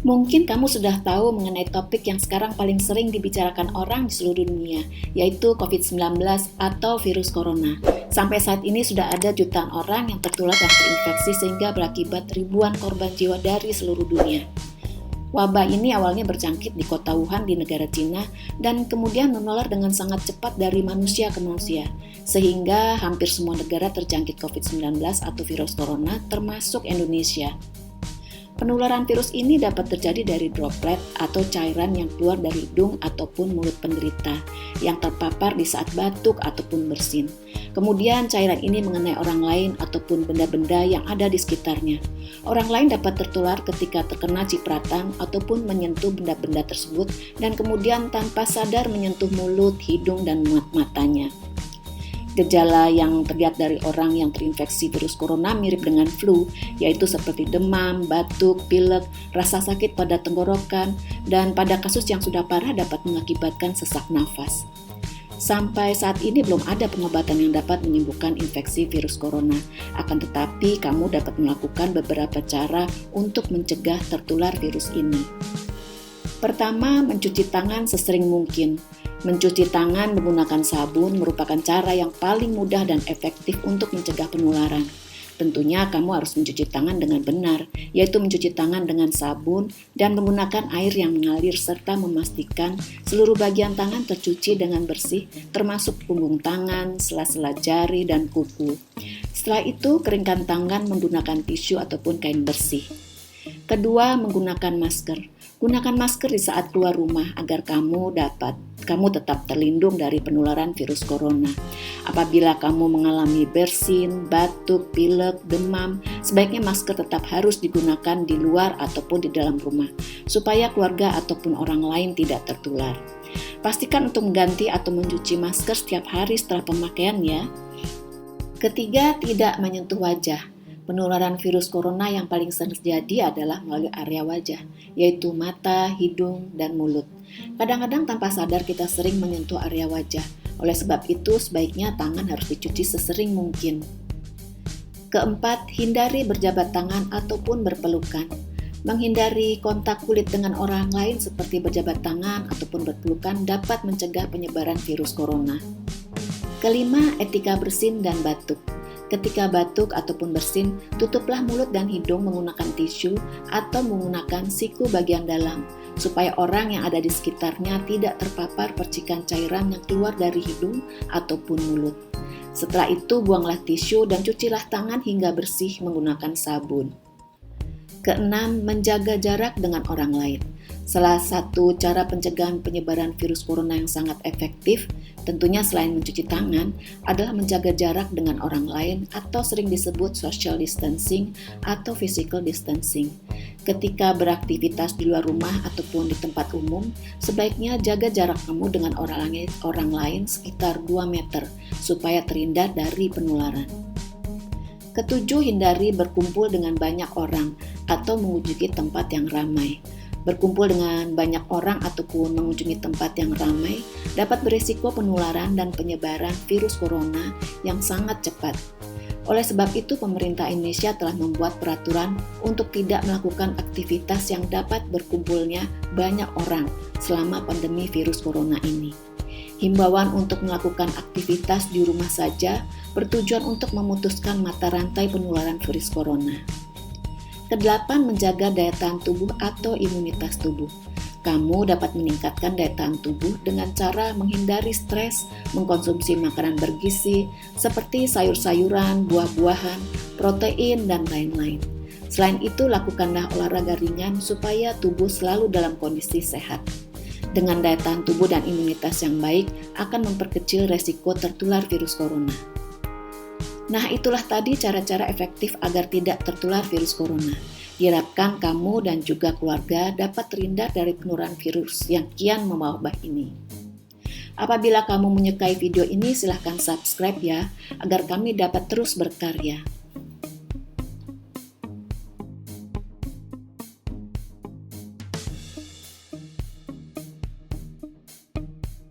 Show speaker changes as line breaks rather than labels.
Mungkin kamu sudah tahu mengenai topik yang sekarang paling sering dibicarakan orang di seluruh dunia, yaitu COVID-19 atau virus corona. Sampai saat ini sudah ada jutaan orang yang tertular dan terinfeksi sehingga berakibat ribuan korban jiwa dari seluruh dunia. Wabah ini awalnya berjangkit di kota Wuhan di negara Cina dan kemudian menular dengan sangat cepat dari manusia ke manusia, sehingga hampir semua negara terjangkit COVID-19 atau virus corona termasuk Indonesia. Penularan virus ini dapat terjadi dari droplet atau cairan yang keluar dari hidung ataupun mulut penderita yang terpapar di saat batuk ataupun bersin. Kemudian cairan ini mengenai orang lain ataupun benda-benda yang ada di sekitarnya. Orang lain dapat tertular ketika terkena cipratan ataupun menyentuh benda-benda tersebut dan kemudian tanpa sadar menyentuh mulut, hidung, dan matanya. Gejala yang terlihat dari orang yang terinfeksi virus corona mirip dengan flu, yaitu seperti demam, batuk, pilek, rasa sakit pada tenggorokan, dan pada kasus yang sudah parah dapat mengakibatkan sesak nafas. Sampai saat ini belum ada pengobatan yang dapat menyembuhkan infeksi virus corona. Akan tetapi, kamu dapat melakukan beberapa cara untuk mencegah tertular virus ini. Pertama, mencuci tangan sesering mungkin. Mencuci tangan menggunakan sabun merupakan cara yang paling mudah dan efektif untuk mencegah penularan. Tentunya kamu harus mencuci tangan dengan benar, yaitu mencuci tangan dengan sabun dan menggunakan air yang mengalir serta memastikan seluruh bagian tangan tercuci dengan bersih, termasuk punggung tangan, sela-sela jari, dan kuku. Setelah itu, keringkan tangan menggunakan tisu ataupun kain bersih. Kedua, menggunakan masker. Gunakan masker di saat keluar rumah agar kamu tetap terlindung dari penularan virus corona. Apabila kamu mengalami bersin, batuk, pilek, demam, sebaiknya masker tetap harus digunakan di luar ataupun di dalam rumah, supaya keluarga ataupun orang lain tidak tertular. Pastikan untuk mengganti atau mencuci masker setiap hari setelah pemakaian ya. Ketiga, tidak menyentuh wajah. Penularan virus corona yang paling sering terjadi adalah melalui area wajah, yaitu mata, hidung, dan mulut. Kadang-kadang tanpa sadar kita sering menyentuh area wajah. Oleh sebab itu, sebaiknya tangan harus dicuci sesering mungkin. Keempat, hindari berjabat tangan ataupun berpelukan. Menghindari kontak kulit dengan orang lain seperti berjabat tangan ataupun berpelukan dapat mencegah penyebaran virus corona. Kelima, etika bersin dan batuk. Ketika batuk ataupun bersin, tutuplah mulut dan hidung menggunakan tisu atau menggunakan siku bagian dalam, supaya orang yang ada di sekitarnya tidak terpapar percikan cairan yang keluar dari hidung ataupun mulut. Setelah itu, buanglah tisu dan cucilah tangan hingga bersih menggunakan sabun. Keenam, menjaga jarak dengan orang lain. Salah satu cara pencegahan penyebaran virus corona yang sangat efektif, tentunya selain mencuci tangan, adalah menjaga jarak dengan orang lain atau sering disebut social distancing atau physical distancing. Ketika beraktivitas di luar rumah ataupun di tempat umum, sebaiknya jaga jarak kamu dengan orang lain sekitar 2 meter supaya terhindar dari penularan. Ketujuh, hindari berkumpul dengan banyak orang atau mengunjungi tempat yang ramai. Berkumpul dengan banyak orang ataupun mengunjungi tempat yang ramai dapat berisiko penularan dan penyebaran virus corona yang sangat cepat. Oleh sebab itu, pemerintah Indonesia telah membuat peraturan untuk tidak melakukan aktivitas yang dapat berkumpulnya banyak orang selama pandemi virus corona ini. Himbauan untuk melakukan aktivitas di rumah saja bertujuan untuk memutuskan mata rantai penularan virus corona. Kedelapan, menjaga daya tahan tubuh atau imunitas tubuh. Kamu dapat meningkatkan daya tahan tubuh dengan cara menghindari stres, mengkonsumsi makanan bergizi seperti sayur-sayuran, buah-buahan, protein, dan lain-lain. Selain itu, lakukanlah olahraga ringan supaya tubuh selalu dalam kondisi sehat. Dengan daya tahan tubuh dan imunitas yang baik akan memperkecil resiko tertular virus corona. Nah, itulah tadi cara-cara efektif agar tidak tertular virus corona. Diharapkan kamu dan juga keluarga dapat terhindar dari penularan virus yang kian mewabah ini. Apabila kamu menyukai video ini, silahkan subscribe ya, agar kami dapat terus berkarya.